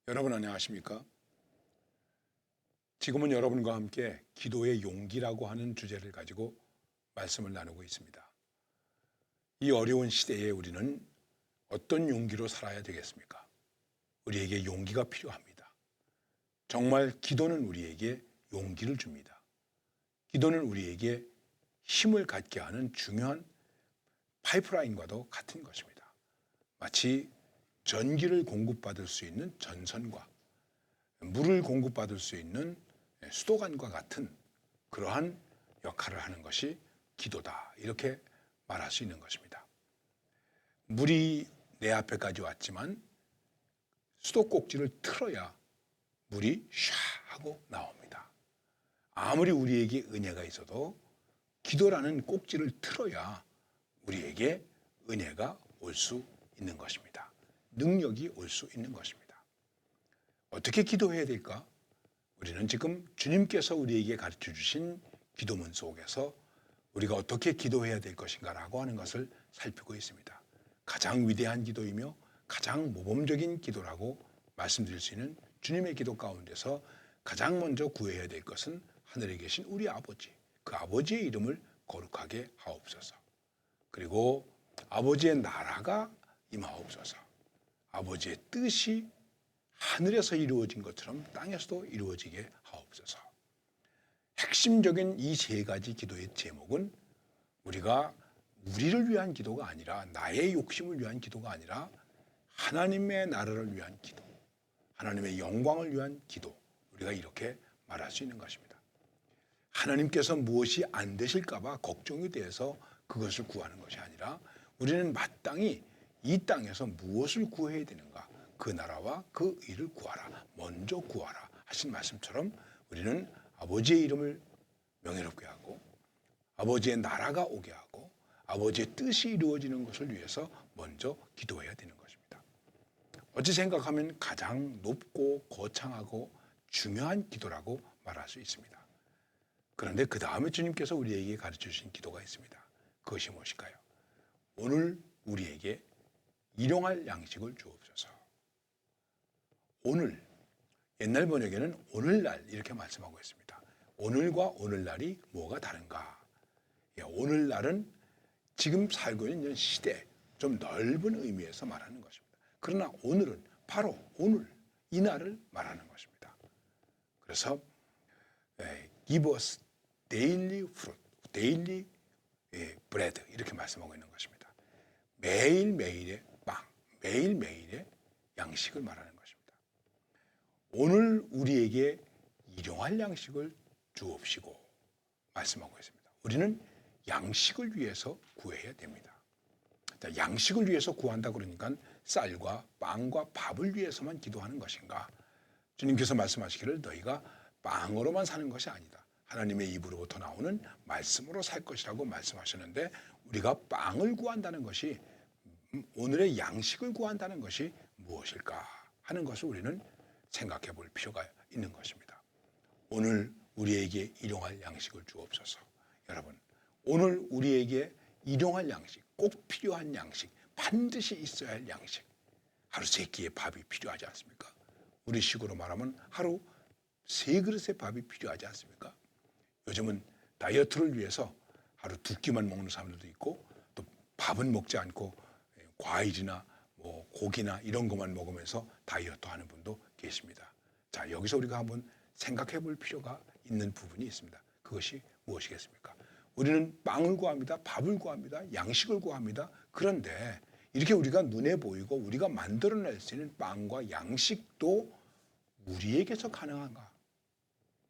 여러분 안녕하십니까? 지금은 여러분과 함께 기도의 용기라고 하는 주제를 가지고 말씀을 나누고 있습니다. 이 어려운 시대에 우리는 어떤 용기로 살아야 되겠습니까? 우리에게 용기가 필요합니다. 정말 기도는 우리에게 용기를 줍니다. 기도는 우리에게 힘을 갖게 하는 중요한 파이프라인과도 같은 것입니다. 마치 전기를 공급받을 수 있는 전선과 물을 공급받을 수 있는 수도관과 같은 그러한 역할을 하는 것이 기도다. 이렇게 말할 수 있는 것입니다. 물이 내 앞에까지 왔지만 수도꼭지를 틀어야 물이 샤 하고 나옵니다. 아무리 우리에게 은혜가 있어도 기도라는 꼭지를 틀어야 우리에게 은혜가 올 수 있는 것입니다. 능력이 올 수 있는 것입니다. 어떻게 기도해야 될까? 우리는 지금 주님께서 우리에게 가르쳐 주신 기도문 속에서 우리가 어떻게 기도해야 될 것인가라고 하는 것을 살피고 있습니다. 가장 위대한 기도이며 가장 모범적인 기도라고 말씀드릴 수 있는 주님의 기도 가운데서 가장 먼저 구해야 될 것은 하늘에 계신 우리 아버지, 그 아버지의 이름을 거룩하게 하옵소서. 그리고 아버지의 나라가 임하옵소서. 아버지의 뜻이 하늘에서 이루어진 것처럼 땅에서도 이루어지게 하옵소서. 핵심적인 이 세 가지 기도의 제목은 우리가 우리를 위한 기도가 아니라, 나의 욕심을 위한 기도가 아니라 하나님의 나라를 위한 기도, 하나님의 영광을 위한 기도, 우리가 이렇게 말할 수 있는 것입니다. 하나님께서 무엇이 안 되실까 봐 걱정이 돼서 그것을 구하는 것이 아니라 우리는 마땅히 이 땅에서 무엇을 구해야 되는가, 그 나라와 그 일을 구하라, 먼저 구하라 하신 말씀처럼 우리는 아버지의 이름을 명예롭게 하고 아버지의 나라가 오게 하고 아버지의 뜻이 이루어지는 것을 위해서 먼저 기도해야 되는 것입니다. 어찌 생각하면 가장 높고 거창하고 중요한 기도라고 말할 수 있습니다. 그런데 그 다음에 주님께서 우리에게 가르쳐 주신 기도가 있습니다. 그것이 무엇일까요? 오늘 우리에게 일용할 양식을 주옵소서. 오늘, 옛날 번역에는 오늘날 이렇게 말씀하고 있습니다. 오늘과 오늘날이 뭐가 다른가? 오늘날은 지금 살고 있는 시대, 좀 넓은 의미에서 말하는 것입니다. 그러나 오늘은 바로 오늘, 이날을 말하는 것입니다. 그래서 give us daily fruit, daily bread 이렇게 말씀하고 있는 것입니다. 매일매일의 빵, 매일매일의 양식을 말하는 것입니다. 오늘 우리에게 일용할 양식을 주옵시고 말씀하고 있습니다. 우리는 양식을 위해서 구해야 됩니다. 양식을 위해서 구한다 그러니까 쌀과 빵과 밥을 위해서만 기도하는 것인가? 주님께서 말씀하시기를 너희가 빵으로만 사는 것이 아니다. 하나님의 입으로부터 나오는 말씀으로 살 것이라고 말씀하셨는데 우리가 빵을 구한다는 것이, 오늘의 양식을 구한다는 것이 무엇일까 하는 것을 우리는 생각해 볼 필요가 있는 것입니다. 오늘 우리에게 일용할 양식을 주옵소서. 여러분, 오늘 우리에게 일용할 양식, 꼭 필요한 양식, 반드시 있어야 할 양식, 하루 세 끼의 밥이 필요하지 않습니까? 우리 식으로 말하면 하루 세 그릇의 밥이 필요하지 않습니까? 요즘은 다이어트를 위해서 하루 두 끼만 먹는 사람들도 있고 또 밥은 먹지 않고 과일이나 뭐 고기나 이런 것만 먹으면서 다이어트 하는 분도 계십니다. 자, 여기서 우리가 한번 생각해 볼 필요가 있는 부분이 있습니다. 그것이 무엇이겠습니까? 우리는 빵을 구합니다. 밥을 구합니다. 양식을 구합니다. 그런데 이렇게 우리가 눈에 보이고 우리가 만들어낼 수 있는 빵과 양식도 우리에게서 가능한가?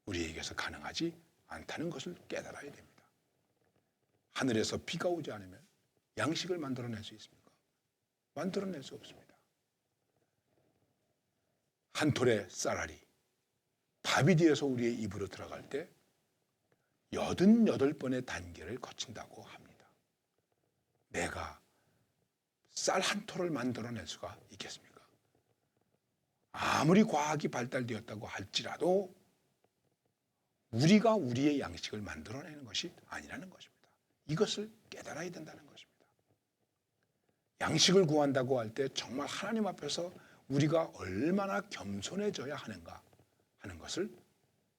우리에게서 가능하지 않다는 것을 깨달아야 됩니다. 하늘에서 비가 오지 않으면 양식을 만들어낼 수 있습니까? 만들어낼 수 없습니다. 한 톨의 쌀알이 밥이 되어서 우리의 입으로 들어갈 때 88번의 단계를 거친다고 합니다. 내가 쌀 한 톨을 만들어낼 수가 있겠습니까? 아무리 과학이 발달되었다고 할지라도 우리가 우리의 양식을 만들어내는 것이 아니라는 것입니다. 이것을 깨달아야 된다는 것입니다. 양식을 구한다고 할 때 정말 하나님 앞에서 우리가 얼마나 겸손해져야 하는가 하는 것을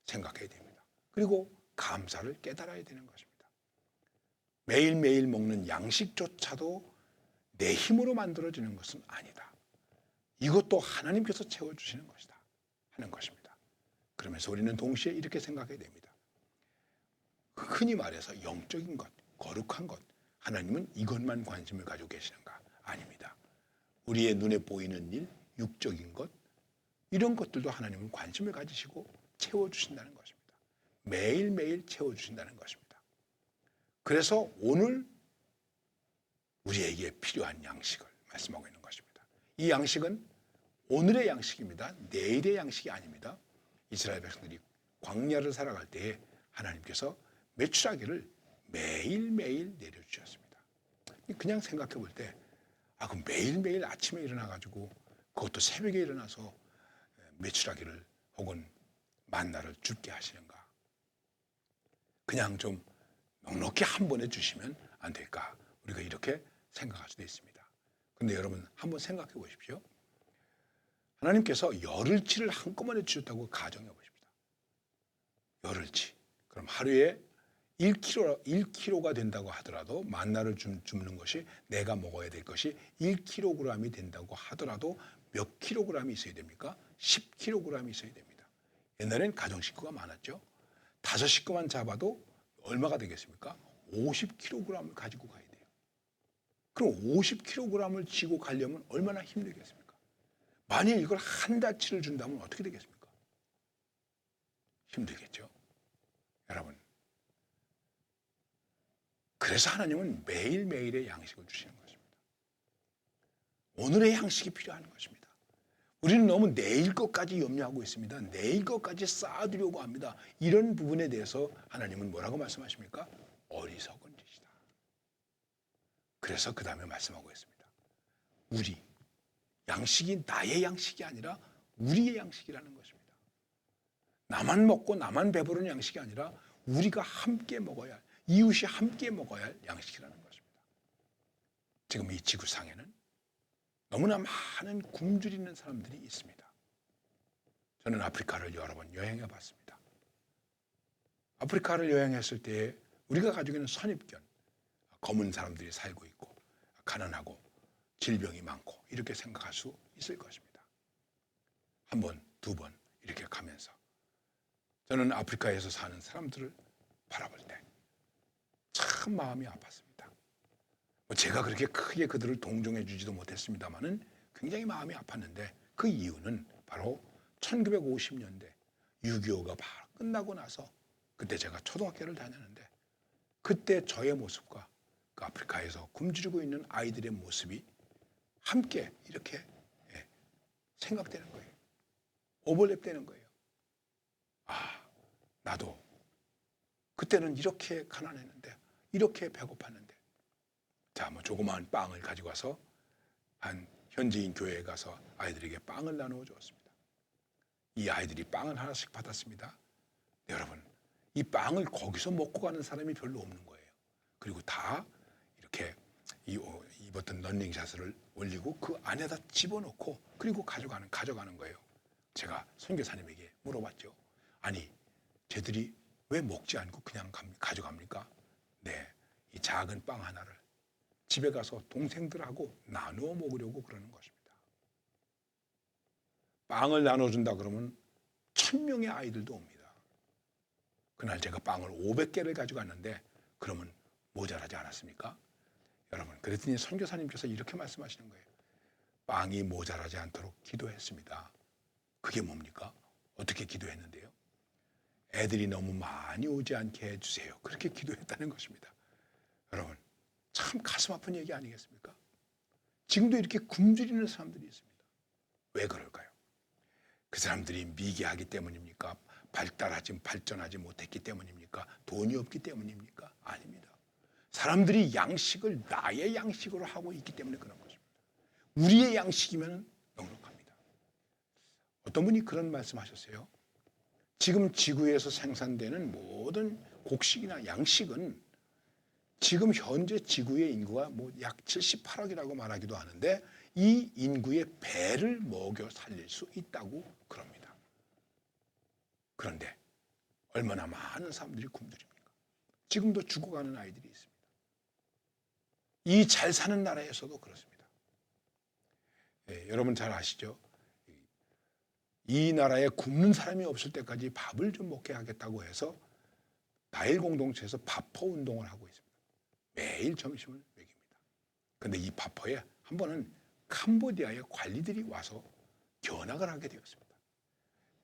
생각해야 됩니다. 그리고 감사를 깨달아야 되는 것입니다. 매일매일 먹는 양식조차도 내 힘으로 만들어지는 것은 아니다. 이것도 하나님께서 채워주시는 것이다 하는 것입니다. 그러면서 우리는 동시에 이렇게 생각해야 됩니다. 흔히 말해서 영적인 것, 거룩한 것, 하나님은 이것만 관심을 가지고 계시는가? 아닙니다. 우리의 눈에 보이는 일, 육적인 것, 이런 것들도 하나님은 관심을 가지시고 채워주신다는 것입니다. 매일매일 채워주신다는 것입니다. 그래서 오늘 우리에게 필요한 양식을 말씀하고 있는 것입니다. 이 양식은 오늘의 양식입니다. 내일의 양식이 아닙니다. 이스라엘 백성들이 광야를 살아갈 때에 하나님께서 메추라기를 매일매일 내려주셨습니다. 그냥 생각해 볼 때, 그럼 매일매일 아침에 일어나가지고 그것도 새벽에 일어나서 메추라기를 혹은 만나를 줍게 하시는가? 그냥 좀 넉넉히 한 번에 주시면 안 될까? 우리가 이렇게 생각할 수도 있습니다. 그런데 여러분 한번 생각해 보십시오. 하나님께서 열흘치를 한꺼번에 주셨다고 가정해 보십시다. 열흘치. 그럼 하루에 1kg가 된다고 하더라도 만나를 줍는 것이 내가 먹어야 될 것이 1kg이 된다고 하더라도 몇 킬로그램이 있어야 됩니까? 10kg이 있어야 됩니다. 옛날엔 가정 식구가 많았죠. 5식구만 잡아도 얼마가 되겠습니까? 50kg을 가지고 가야 돼요. 그럼 50kg을 지고 가려면 얼마나 힘들겠습니까? 만일 이걸 한 달치를 준다면 어떻게 되겠습니까? 힘들겠죠. 여러분, 그래서 하나님은 매일매일의 양식을 주시는 것입니다. 오늘의 양식이 필요한 것입니다. 우리는 너무 내일 것까지 염려하고 있습니다. 내일 것까지 쌓아두려고 합니다. 이런 부분에 대해서 하나님은 뭐라고 말씀하십니까? 어리석은 짓이다. 그래서 그 다음에 말씀하고 있습니다. 우리, 양식이 나의 양식이 아니라 우리의 양식이라는 것입니다. 나만 먹고 나만 배부른 양식이 아니라 우리가 함께 먹어야 할, 이웃이 함께 먹어야 할 양식이라는 것입니다. 지금 이 지구상에는 너무나 많은 굶주리는 사람들이 있습니다. 저는 아프리카를 여러 번 여행해 봤습니다. 아프리카를 여행했을 때 우리가 가지고 있는 선입견, 검은 사람들이 살고 있고 가난하고 질병이 많고 이렇게 생각할 수 있을 것입니다. 한 번, 두 번 이렇게 가면서 저는 아프리카에서 사는 사람들을 바라볼 때 참 마음이 아팠습니다. 제가 그렇게 크게 그들을 동정해 주지도 못했습니다마는 굉장히 마음이 아팠는데 그 이유는 바로 1950년대 6.25가 바로 끝나고 나서 그때 제가 초등학교를 다녔는데 그때 저의 모습과 그 아프리카에서 굶주리고 있는 아이들의 모습이 함께 이렇게 생각되는 거예요. 오버랩되는 거예요. 나도 그때는 이렇게 가난했는데 이렇게 배고팠는데 자, 조그마한 빵을 가지고 와서 한 현지인 교회에 가서 아이들에게 빵을 나누어 주었습니다. 이 아이들이 빵을 하나씩 받았습니다. 네, 여러분, 이 빵을 거기서 먹고 가는 사람이 별로 없는 거예요. 그리고 다 이렇게 입었던 런닝샷을 올리고 그 안에다 집어넣고 그리고 가져가는 거예요. 제가 선교사님에게 물어봤죠. 아니, 쟤들이 왜 먹지 않고 그냥 가져갑니까? 네, 이 작은 빵 하나를 집에 가서 동생들하고 나누어 먹으려고 그러는 것입니다. 빵을 나눠준다 그러면 1000명의 아이들도 옵니다. 그날 제가 빵을 500개를 가져갔는데 그러면 모자라지 않았습니까? 여러분, 그랬더니 선교사님께서 이렇게 말씀하시는 거예요. 빵이 모자라지 않도록 기도했습니다. 그게 뭡니까? 어떻게 기도했는데요? 애들이 너무 많이 오지 않게 해주세요. 그렇게 기도했다는 것입니다. 여러분, 참 가슴 아픈 얘기 아니겠습니까? 지금도 이렇게 굶주리는 사람들이 있습니다. 왜 그럴까요? 그 사람들이 미개하기 때문입니까? 발전하지 못했기 때문입니까? 돈이 없기 때문입니까? 아닙니다. 사람들이 양식을 나의 양식으로 하고 있기 때문에 그런 것입니다. 우리의 양식이면 넉넉합니다. 어떤 분이 그런 말씀하셨어요. 지금 지구에서 생산되는 모든 곡식이나 양식은 지금 현재 지구의 인구가 약 78억이라고 말하기도 하는데 이 인구의 배를 먹여 살릴 수 있다고 그럽니다. 그런데 얼마나 많은 사람들이 굶주립니까? 지금도 죽어가는 아이들이 있습니다. 이 잘 사는 나라에서도 그렇습니다. 여러분 잘 아시죠? 이 나라에 굶는 사람이 없을 때까지 밥을 좀 먹게 하겠다고 해서 나일 공동체에서 밥퍼 운동을 하고 있습니다. 매일 점심을 먹입니다. 그런데 이 밥퍼에 한 번은 캄보디아의 관리들이 와서 견학을 하게 되었습니다.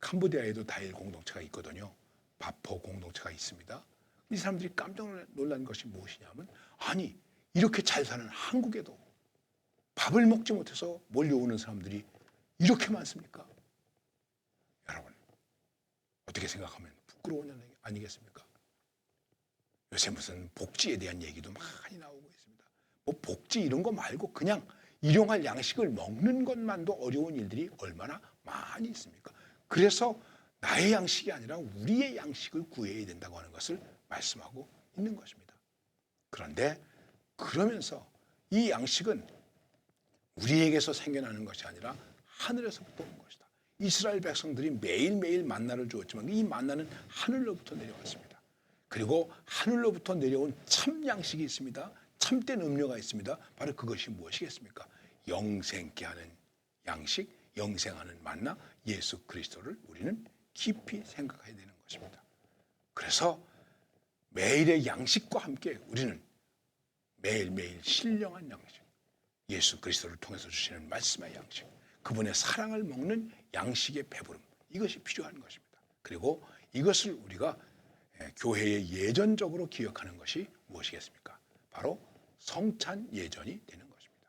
캄보디아에도 다일 공동체가 있거든요. 밥퍼 공동체가 있습니다. 이 사람들이 깜짝 놀란 것이 무엇이냐면, 아니 이렇게 잘 사는 한국에도 밥을 먹지 못해서 몰려오는 사람들이 이렇게 많습니까? 여러분 어떻게 생각하면 부끄러운 일 아니겠습니까? 요새 무슨 복지에 대한 얘기도 많이 나오고 있습니다. 뭐 복지 이런 거 말고 그냥 일용할 양식을 먹는 것만도 어려운 일들이 얼마나 많이 있습니까? 그래서 나의 양식이 아니라 우리의 양식을 구해야 된다고 하는 것을 말씀하고 있는 것입니다. 그런데 그러면서 이 양식은 우리에게서 생겨나는 것이 아니라 하늘에서부터 온 것이다. 이스라엘 백성들이 매일매일 만나를 주었지만 이 만나는 하늘로부터 내려왔습니다. 그리고 하늘로부터 내려온 참 양식이 있습니다. 참된 음료가 있습니다. 바로 그것이 무엇이겠습니까? 영생케 하는 양식, 영생하는 만나 예수 그리스도를 우리는 깊이 생각해야 되는 것입니다. 그래서 매일의 양식과 함께 우리는 매일매일 신령한 양식, 예수 그리스도를 통해서 주시는 말씀의 양식, 그분의 사랑을 먹는 양식의 배부름, 이것이 필요한 것입니다. 그리고 이것을 우리가 교회의 예전적으로 기억하는 것이 무엇이겠습니까? 바로 성찬 예전이 되는 것입니다.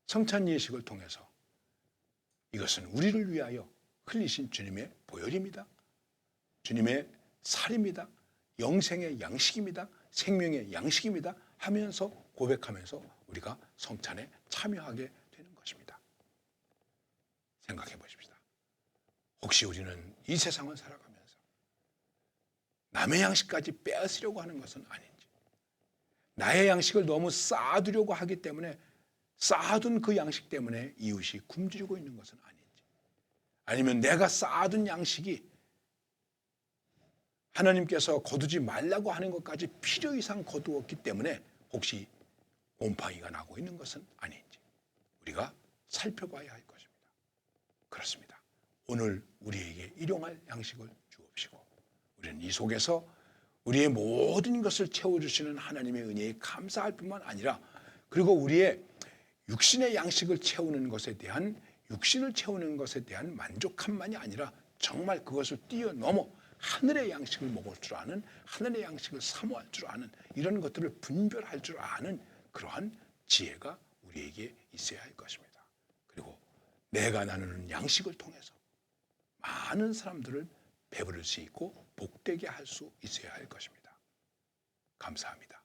성찬 예식을 통해서 이것은 우리를 위하여 흘리신 주님의 보혈입니다. 주님의 살입니다. 영생의 양식입니다. 생명의 양식입니다. 하면서 고백하면서 우리가 성찬에 참여하게 되는 것입니다. 생각해 보십시다. 혹시 우리는 이 세상을 살아가면서 남의 양식까지 빼앗으려고 하는 것은 아닌지, 나의 양식을 너무 쌓아두려고 하기 때문에 쌓아둔 그 양식 때문에 이웃이 굶주리고 있는 것은 아닌지, 아니면 내가 쌓아둔 양식이 하나님께서 거두지 말라고 하는 것까지 필요 이상 거두었기 때문에 혹시 곰팡이가 나고 있는 것은 아닌지 우리가 살펴봐야 할 것입니다. 그렇습니다. 오늘 우리에게 일용할 양식을 주옵시고 우리는 이 속에서 우리의 모든 것을 채워주시는 하나님의 은혜에 감사할 뿐만 아니라, 그리고 우리의 육신의 양식을 채우는 것에 대한, 육신을 채우는 것에 대한 만족함만이 아니라 정말 그것을 뛰어넘어 하늘의 양식을 먹을 줄 아는, 하늘의 양식을 사모할 줄 아는, 이런 것들을 분별할 줄 아는 그러한 지혜가 우리에게 있어야 할 것입니다. 그리고 내가 나누는 양식을 통해서 많은 사람들을 배부를 수 있고 복되게 할 수 있어야 할 것입니다. 감사합니다.